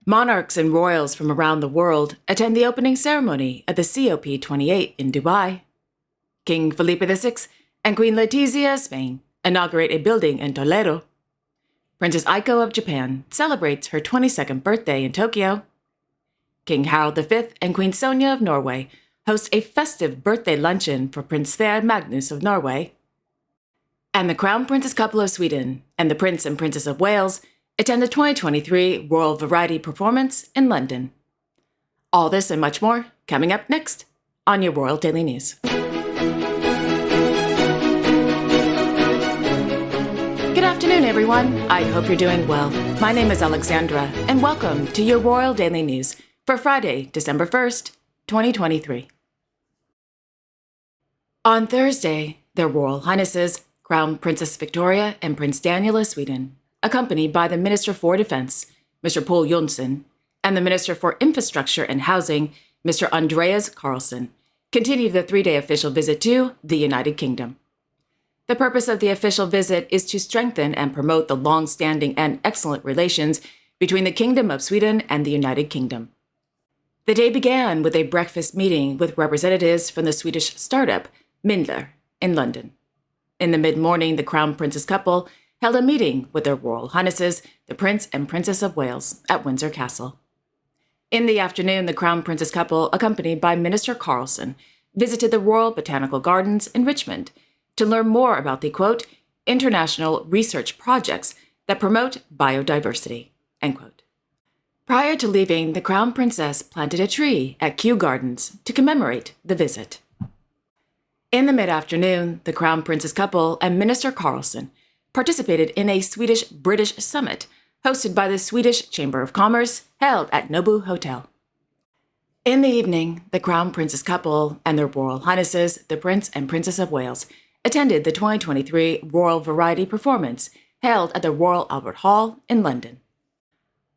Monarchs and royals from around the world attend the opening ceremony at the COP28 in Dubai. King Felipe VI and Queen Letizia of Spain inaugurate a building in Toledo. Princess Aiko of Japan celebrates her 22nd birthday in Tokyo. King Harald V and Queen Sonja of Norway host a festive birthday luncheon for Prince Sverre Magnus of Norway. And the Crown Princess couple of Sweden and the Prince and Princess of Wales attend the 2023 Royal Variety Performance in London. All this and much more coming up next on your Royal Daily News. Good afternoon, everyone. I hope you're doing well. My name is Alexandra, and welcome to your Royal Daily News for Friday, December 1st, 2023. On Thursday, Their Royal Highnesses Crown Princess Victoria and Prince Daniel of Sweden, accompanied by the Minister for Defense, Mr. Paul Jonsson, and the Minister for Infrastructure and Housing, Mr. Andreas Carlsson, continued the three-day official visit to the United Kingdom. The purpose of the official visit is to strengthen and promote the long-standing and excellent relations between the Kingdom of Sweden and the United Kingdom. The day began with a breakfast meeting with representatives from the Swedish startup Mindler in London. In the mid-morning, the Crown Princess couple held a meeting with their Royal Highnesses, the Prince and Princess of Wales, at Windsor Castle. In the afternoon, the Crown Princess couple, accompanied by Minister Carlsson, visited the Royal Botanical Gardens in Richmond to learn more about the, quote, international research projects that promote biodiversity, end quote. Prior to leaving, the Crown Princess planted a tree at Kew Gardens to commemorate the visit. In the mid-afternoon, the Crown Princess couple and Minister Carlsson participated in a Swedish-British summit hosted by the Swedish Chamber of Commerce held at Nobu Hotel. In the evening, the Crown Princess couple and their Royal Highnesses, the Prince and Princess of Wales, attended the 2023 Royal Variety Performance held at the Royal Albert Hall in London.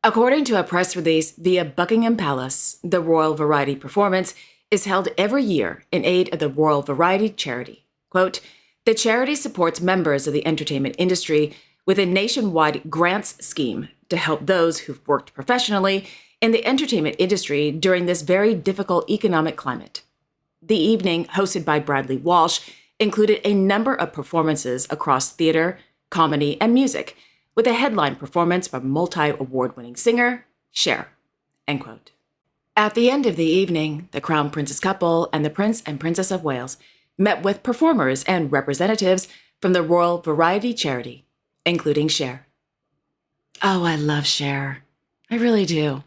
According to a press release via Buckingham Palace, the Royal Variety Performance is held every year in aid of the Royal Variety Charity. Quote, the charity supports members of the entertainment industry with a nationwide grants scheme to help those who've worked professionally in the entertainment industry during this very difficult economic climate. The evening, hosted by Bradley Walsh, included a number of performances across theater, comedy, and music, with a headline performance from multi-award-winning singer Sverre, end quote. At the end of the evening, the Crown Princess couple and the Prince and Princess of Wales met with performers and representatives from the Royal Variety Charity, including Sverre. Oh, I love Sverre. I really do.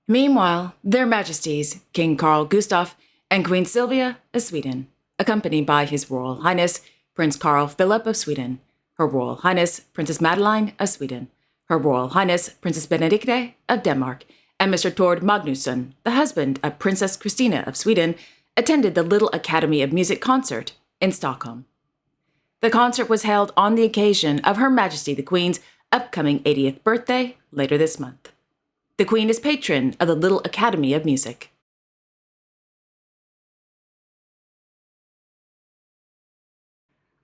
Meanwhile, Their Majesties King Carl Gustaf and Queen Sylvia of Sweden, accompanied by His Royal Highness Prince Carl Philip of Sweden, Her Royal Highness Princess Madeleine of Sweden, Her Royal Highness Princess Benedicte of Denmark, and Mr. Tord Magnusson, the husband of Princess Christina of Sweden, attended the Little Academy of Music concert in Stockholm. The concert was held on the occasion of Her Majesty the Queen's upcoming 80th birthday later this month. The Queen is patron of the Little Academy of Music.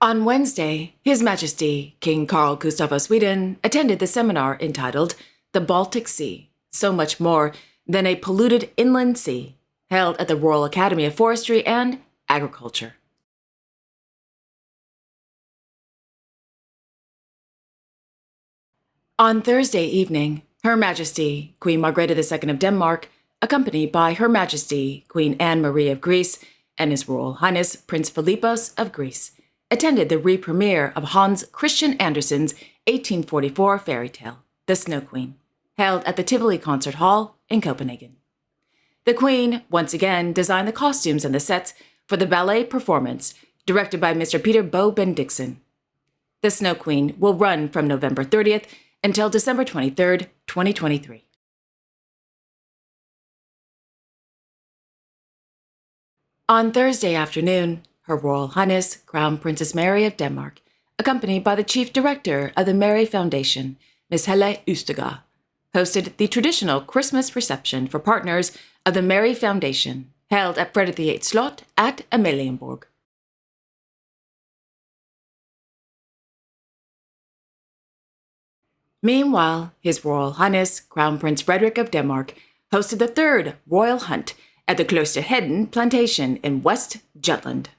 On Wednesday, His Majesty King Carl Gustaf of Sweden attended the seminar entitled The Baltic Sea, So Much More Than a Polluted Inland Sea, held at the Royal Academy of Forestry and Agriculture. On Thursday evening, Her Majesty Queen Margrethe II of Denmark, accompanied by Her Majesty Queen Anne-Marie of Greece and His Royal Highness Prince Philippos of Greece, attended the re-premiere of Hans Christian Andersen's 1844 fairy tale, The Snow Queen, held at the Tivoli Concert Hall in Copenhagen. The Queen, once again, designed the costumes and the sets for the ballet performance, directed by Mr. Peter Bo Bendixen. The Snow Queen will run from November 30th until December 23rd, 2023. On Thursday afternoon, Her Royal Highness Crown Princess Mary of Denmark, accompanied by the Chief Director of the Mary Foundation, Ms. Helle Ustega, hosted the traditional Christmas reception for partners of the Mary Foundation, held at Fredrik VIII Slot at Amalienborg. Meanwhile, His Royal Highness Crown Prince Frederik of Denmark hosted the third royal hunt at the Klosterheden plantation in West Jutland.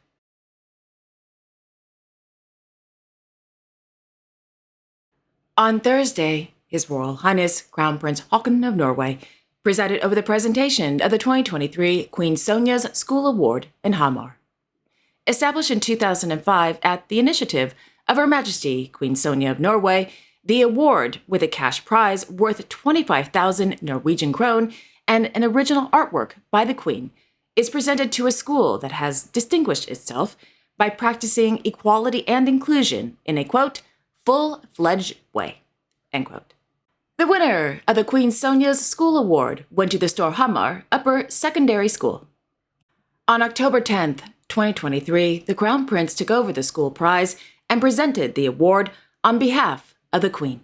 On Thursday, His Royal Highness Crown Prince Haakon of Norway presided over the presentation of the 2023 Queen Sonja's School Award in Hamar. Established in 2005 at the initiative of Her Majesty Queen Sonja of Norway, the award, with a cash prize worth 25,000 Norwegian krone and an original artwork by the Queen, is presented to a school that has distinguished itself by practicing equality and inclusion in a, quote, full-fledged way, end quote. The winner of the Queen Sonja's School Award went to the Storhamar Upper Secondary School. On October 10th, 2023, the Crown Prince took over the school prize and presented the award on behalf of the Queen.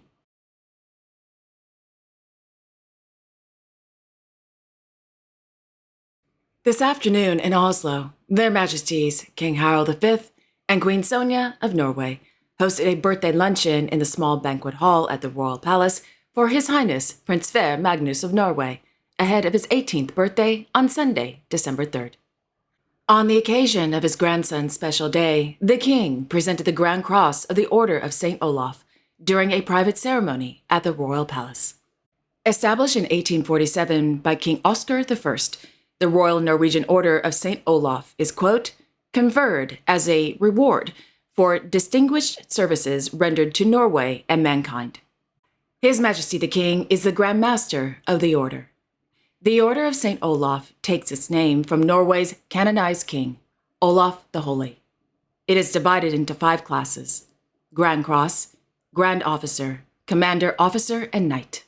This afternoon in Oslo, Their Majesties King Harald V and Queen Sonja of Norway hosted a birthday luncheon in the small banquet hall at the Royal Palace for His Highness Prince Sverre Magnus of Norway, ahead of his 18th birthday on Sunday, December 3rd. On the occasion of his grandson's special day, the King presented the Grand Cross of the Order of St. Olaf during a private ceremony at the Royal Palace. Established in 1847 by King Oscar I, the Royal Norwegian Order of St. Olaf is, quote, conferred as a reward for distinguished services rendered to Norway and mankind. His Majesty the King is the Grand Master of the Order. The Order of St. Olaf takes its name from Norway's canonized king, Olaf the Holy. It is divided into 5 classes: Grand Cross, Grand Officer, Commander Officer, and Knight.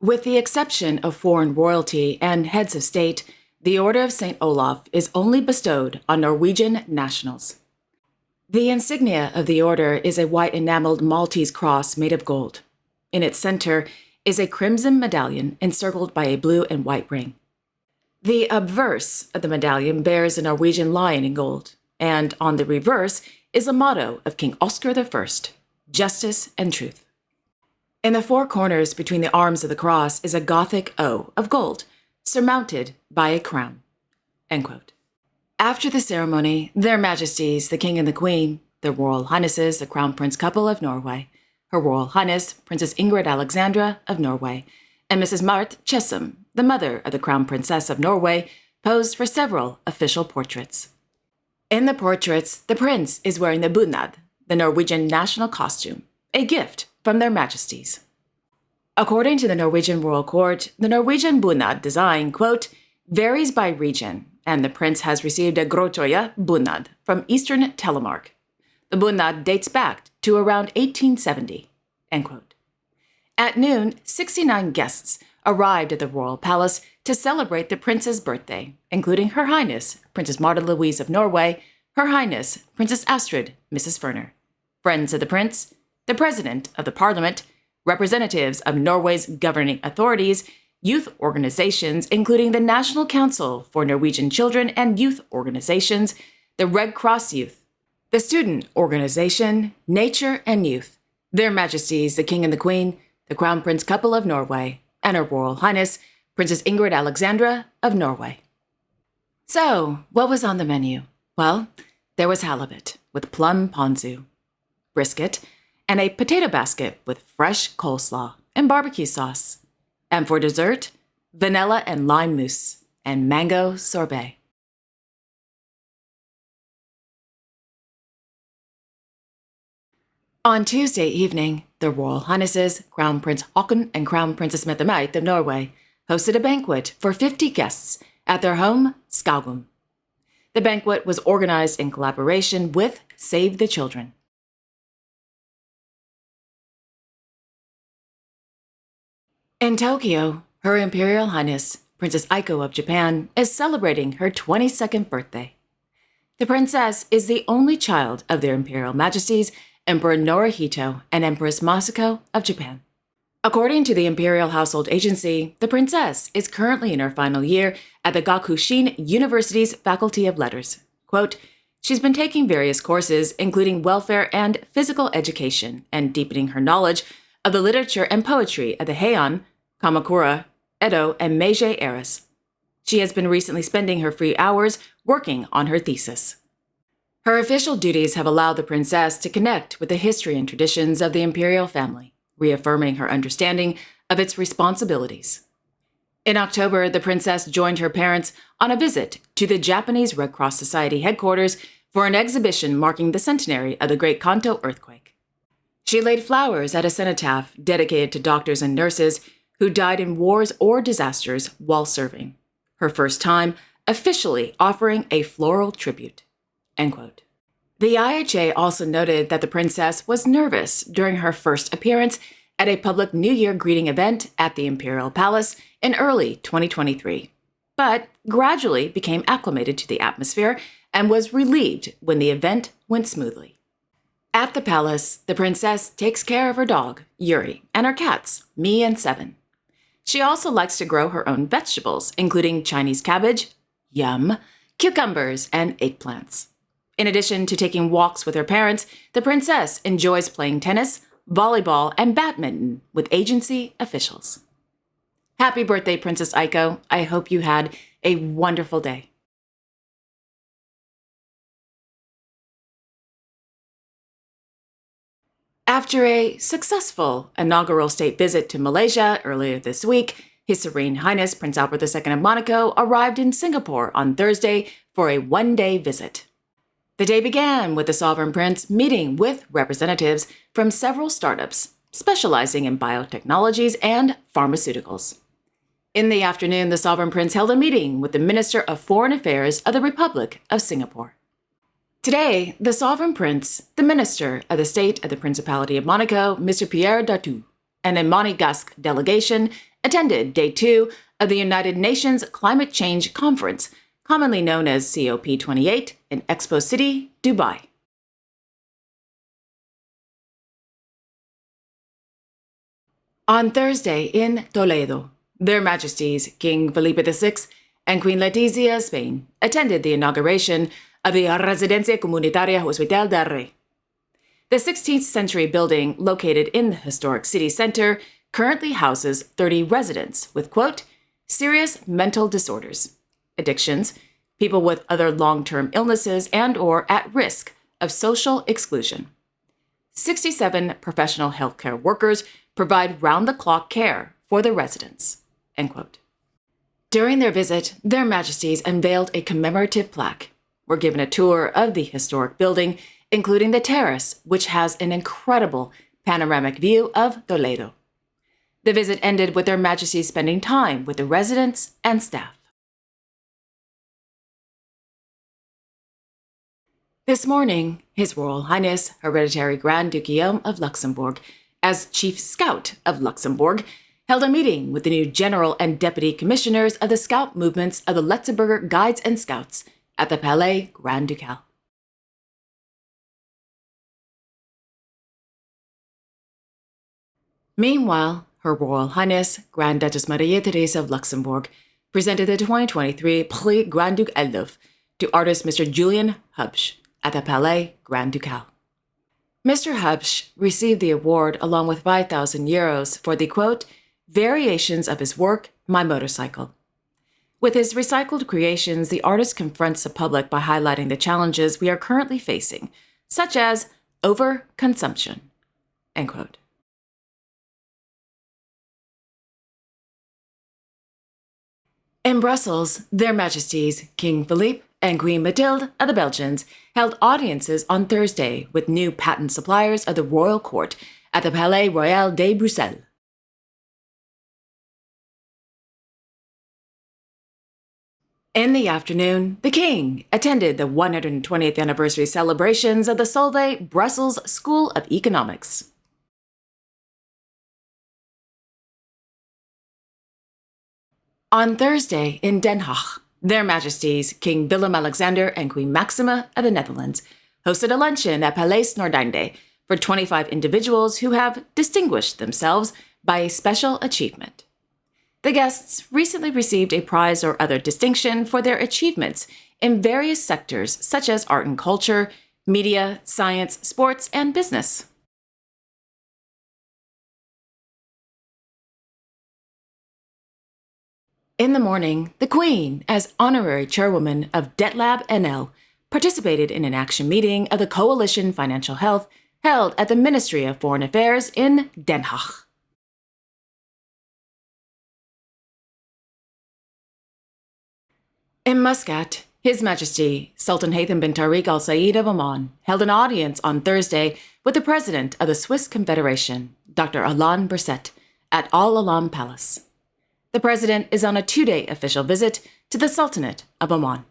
With the exception of foreign royalty and heads of state, the Order of St. Olaf is only bestowed on Norwegian nationals. The insignia of the order is a white enameled Maltese cross made of gold. In its center is a crimson medallion encircled by a blue and white ring. The obverse of the medallion bears a Norwegian lion in gold, and on the reverse is a motto of King Oscar I, justice and truth. In the 4 corners between the arms of the cross is a Gothic O of gold, surmounted by a crown, end quote. After the ceremony, Their Majesties, the King and the Queen, their Royal Highnesses, the Crown Prince couple of Norway, Her Royal Highness Princess Ingrid Alexandra of Norway, and Mrs. Mart Chessum, the mother of the Crown Princess of Norway, posed for several official portraits. In the portraits, the prince is wearing the bunad, the Norwegian national costume, a gift from Their Majesties. According to the Norwegian Royal Court, the Norwegian bunad design, quote, varies by region, and the prince has received a Grotoya bunad from Eastern Telemark. The bunad dates back to around 1870, end quote. At noon, 69 guests arrived at the Royal Palace to celebrate the prince's birthday, including Her Highness Princess Martha Louise of Norway, Her Highness Princess Astrid, Mrs. Ferner, friends of the prince, the President of the Parliament, representatives of Norway's governing authorities, youth organizations, including the National Council for Norwegian Children and Youth Organizations, the Red Cross Youth, the Student Organization, Nature and Youth, Their Majesties the King and the Queen, the Crown Prince couple of Norway, and Her Royal Highness Princess Ingrid Alexandra of Norway. So, what was on the menu? Well, there was halibut with plum ponzu, brisket, and a potato basket with fresh coleslaw and barbecue sauce. And for dessert, vanilla and lime mousse and mango sorbet. On Tuesday evening, the Royal Highnesses Crown Prince Haakon and Crown Princess Mette-Marit of Norway hosted a banquet for 50 guests at their home, Skaugum. The banquet was organized in collaboration with Save the Children. In Tokyo, Her Imperial Highness Princess Aiko of Japan is celebrating her 22nd birthday. The princess is the only child of their Imperial Majesties Emperor Naruhito and Empress Masako of Japan. According to the Imperial Household Agency, the princess is currently in her final year at the Gakushin University's Faculty of Letters. Quote, she's been taking various courses, including welfare and physical education, and deepening her knowledge of the literature and poetry of the Heian, Kamakura, Edo, and Meiji eras. She has been recently spending her free hours working on her thesis. Her official duties have allowed the princess to connect with the history and traditions of the imperial family, reaffirming her understanding of its responsibilities. In October, the princess joined her parents on a visit to the Japanese Red Cross Society headquarters for an exhibition marking the centenary of the Great Kanto earthquake. She laid flowers at a cenotaph dedicated to doctors and nurses who died in wars or disasters while serving, her first time officially offering a floral tribute. End quote. The IHA also noted that the princess was nervous during her first appearance at a public New Year greeting event at the Imperial Palace in early 2023, but gradually became acclimated to the atmosphere and was relieved when the event went smoothly. At the palace, the princess takes care of her dog, Yuri, and her cats, Mi and Seven. She also likes to grow her own vegetables, including Chinese cabbage, yum, cucumbers, and eggplants. In addition to taking walks with her parents, the princess enjoys playing tennis, volleyball, and badminton with agency officials. Happy birthday, Princess Aiko. I hope you had a wonderful day. After a successful inaugural state visit to Malaysia earlier this week, His Serene Highness Prince Albert II of Monaco arrived in Singapore on Thursday for a one-day visit. The day began with the Sovereign Prince meeting with representatives from several startups specializing in biotechnologies and pharmaceuticals. In the afternoon, the Sovereign Prince held a meeting with the Minister of Foreign Affairs of the Republic of Singapore. Today, the Sovereign Prince, the Minister of the State of the Principality of Monaco, Mr. Pierre Dartout, and a Monegasque delegation attended Day 2 of the United Nations Climate Change Conference, commonly known as COP28, in Expo City, Dubai. On Thursday in Toledo, Their Majesties King Felipe VI and Queen Letizia of Spain attended the inauguration of the Residencia Comunitaria Hospital del Rey. The 16th century building, located in the historic city center, currently houses 30 residents with, quote, serious mental disorders, addictions, people with other long-term illnesses and/or at risk of social exclusion. 67 professional healthcare workers provide round-the-clock care for the residents, end quote. During their visit, Their Majesties unveiled a commemorative plaque, were given a tour of the historic building, including the terrace, which has an incredible panoramic view of Toledo. The visit ended with Their Majesties spending time with the residents and staff. This morning, His Royal Highness Hereditary Grand Duke Guillaume of Luxembourg, as Chief Scout of Luxembourg, held a meeting with the new General and Deputy Commissioners of the Scout movements of the Luxembourg Guides and Scouts at the Palais Grand Ducal. Meanwhile, Her Royal Highness Grand Duchess Maria Theresa of Luxembourg presented the 2023 Prix Grand Duc Eldov to artist Mr. Julian Hubsch at the Palais Grand Ducal. Mr. Hubsch received the award along with €5,000 for the, quote, variations of his work, My Motorcycle. With his recycled creations, the artist confronts the public by highlighting the challenges we are currently facing, such as overconsumption, end quote. In Brussels, Their Majesties King Philippe and Queen Mathilde of the Belgians held audiences on Thursday with new patent suppliers of the Royal Court at the Palais Royal de Bruxelles. In the afternoon, the King attended the 120th anniversary celebrations of the Solvay Brussels School of Economics. On Thursday in Den Haag, Their Majesties King Willem-Alexander and Queen Maxima of the Netherlands hosted a luncheon at Paleis Noordeinde for 25 individuals who have distinguished themselves by a special achievement. The guests recently received a prize or other distinction for their achievements in various sectors such as art and culture, media, science, sports, and business. In the morning, the Queen, as honorary chairwoman of DebtLab NL, participated in an action meeting of the Coalition Financial Health held at the Ministry of Foreign Affairs in Den Haag. In Muscat, His Majesty Sultan Haytham bin Tariq Al Said of Oman held an audience on Thursday with the President of the Swiss Confederation, Dr. Alain Berset, at Al Alam Palace. The President is on a 2-day official visit to the Sultanate of Oman.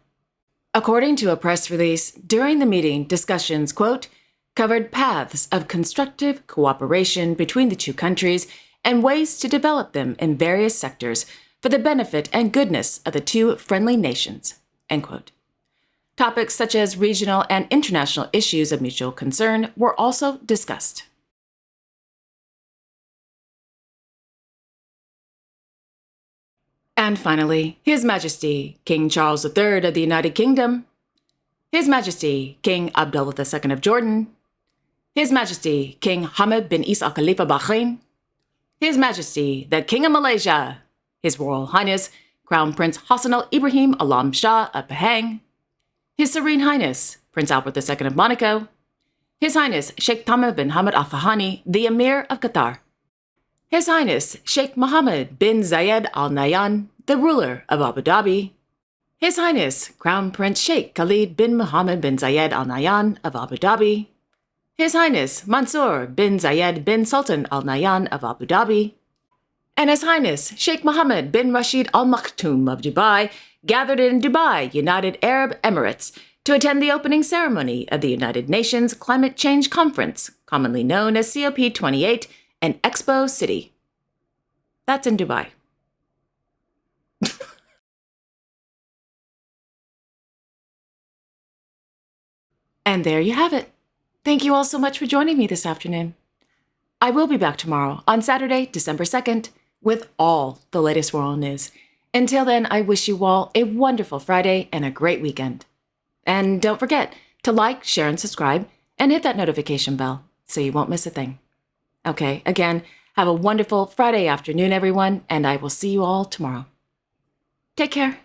According to a press release, during the meeting, discussions, quote, covered paths of constructive cooperation between the two countries and ways to develop them in various sectors for the benefit and goodness of the two friendly nations, end quote. Topics such as regional and international issues of mutual concern were also discussed. And finally, His Majesty King Charles III of the United Kingdom, His Majesty King Abdullah II of Jordan, His Majesty King Hamad bin Isa Al Khalifa Bahrain, His Majesty the King of Malaysia, His Royal Highness Crown Prince Hassan Al Ibrahim Alam Shah of Pahang, His Serene Highness Prince Albert II of Monaco, His Highness Sheikh Tamim bin Hamad Al Thani, the Emir of Qatar, His Highness Sheikh Mohammed bin Zayed Al Nahyan, the ruler of Abu Dhabi, His Highness Crown Prince Sheikh Khalid bin Mohammed bin Zayed Al Nahyan of Abu Dhabi, His Highness Mansour bin Zayed bin Sultan Al Nahyan of Abu Dhabi, and His Highness Sheikh Mohammed bin Rashid Al Maktoum of Dubai gathered in Dubai, United Arab Emirates, to attend the opening ceremony of the United Nations Climate Change Conference, commonly known as COP28, and Expo City. That's in Dubai. And there you have it. Thank you all so much for joining me this afternoon. I will be back tomorrow on Saturday, December 2nd, with all the latest royal news. Until then, I wish you all a wonderful Friday and a great weekend. And don't forget to like, share, and subscribe, and hit that notification bell so you won't miss a thing. Okay, again, have a wonderful Friday afternoon, everyone, and I will see you all tomorrow. Take care.